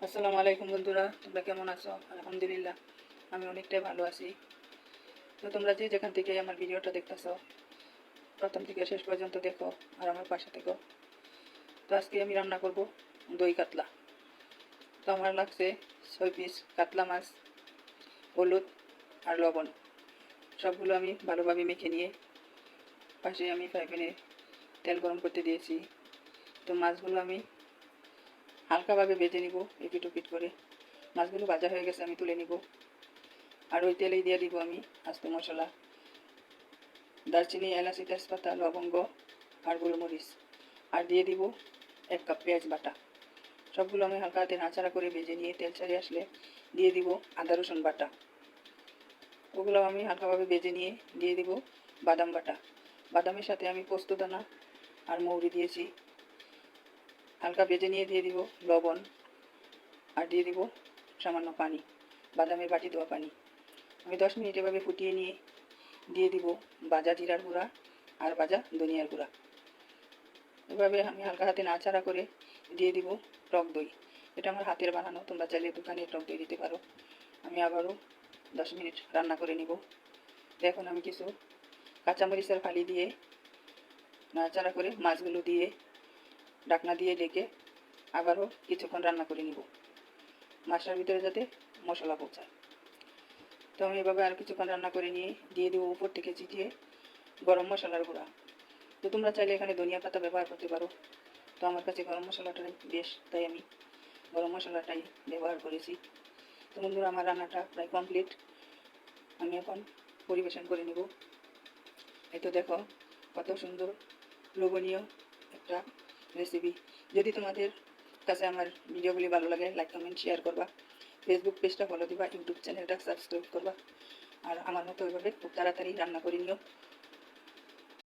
আসসালামু আলাইকুম বন্ধুরা, তোমরা কেমন আছো? আলহামদুলিল্লাহ আমি অনেকটাই ভালো আছি। তো তোমরা যে যেখান থেকে আমার ভিডিওটা দেখতেছো, প্রথম থেকে শেষ পর্যন্ত দেখো আর আমার পাশে থেকো। তো আজকে আমি রান্না করব দই কাতলা। তো আমার লাগছে 6 পিস কাতলা মাছ, হলুদ আর লবণ। সবগুলো আমি ভালোভাবে মেখে নিয়ে পাশে আমি ফ্রাই প্যানে তেল গরম করতে দিয়েছি। তো মাছগুলো আমি হালকাভাবে ভেজে নিব, এপিট ওপিট করে। মাছগুলো ভাজা হয়ে গেছে, আমি তুলে নিব। আর ওই তেলেই দিয়ে দিব আমি আস্ত মশলা, দারচিনি, এলাচি, তেজপাতা, লবঙ্গ আর গোলমরিচ। আর দিয়ে দিব 1 কাপ পেঁয়াজ বাটা। সবগুলো আমি হালকা হাতে নাড়াচাড়া করে ভেজে নিয়ে তেল ছাড়িয়ে আসলে দিয়ে দিব আদা রসুন বাটা। ওগুলো আমি হালকাভাবে ভেজে নিয়ে দিয়ে দিব বাদাম বাটা। বাদামের সাথে আমি পোস্তদানা আর মৌরি দিয়েছি। হালকা ভেজে নিয়ে দিয়ে দিব লবণ আর দিয়ে দিব সামান্য পানি, বাদামের বাটি দেওয়া পানি। আমি 10 মিনিট এভাবে ফুটিয়ে নিয়ে দিয়ে দিব ভাজা জিরার গুঁড়া আর ভাজা ধনিয়ার গুঁড়া। এভাবে আমি হালকা হাতে নাড়াচাড়া করে দিয়ে দিব টক দই। এটা আমার হাতের বানানো, তোমরা চাইলে দোকানে টক দই দিতে পারো। আমি আবারও 10 মিনিট রান্না করে নিব। এখন আমি কিছু কাঁচামরিচের ফালি দিয়ে নাড়াচাড়া করে মাছগুলো দিয়ে ঢাকনা দিয়ে ডেকে আবারও কিছুক্ষণ রান্না করে নিব, মাছটার ভিতরে যাতে মশলা পৌঁছায়। তো আমি এভাবে আর কিছুক্ষণ রান্না করে নিয়ে দিয়ে দেবো উপর থেকে ছিটিয়ে গরম মশলার গুঁড়া। তো তোমরা চাইলে এখানে ধনিয়া পাতা ব্যবহার করতে পারো। তো আমার কাছে গরম মশলাটাই বেশ, তাই আমি গরম মশলাটাই ব্যবহার করেছি। তো বন্ধুরা, আমার রান্নাটা প্রায় কমপ্লিট। আমি এখন পরিবেশন করে নেব। এই তো দেখো কত সুন্দর লোভনীয় একটা রেসিপি। যদি তোমাদের কাছে আমার ভিডিওগুলি ভালো লাগে, লাইক কমেন্ট শেয়ার করবা, ফেসবুক পেজটা ফলো দিবা, ইউটিউব চ্যানেলটা সাবস্ক্রাইব করবা। আর আমার মতো ওইভাবে খুব তাড়াতাড়ি রান্না করে নিও।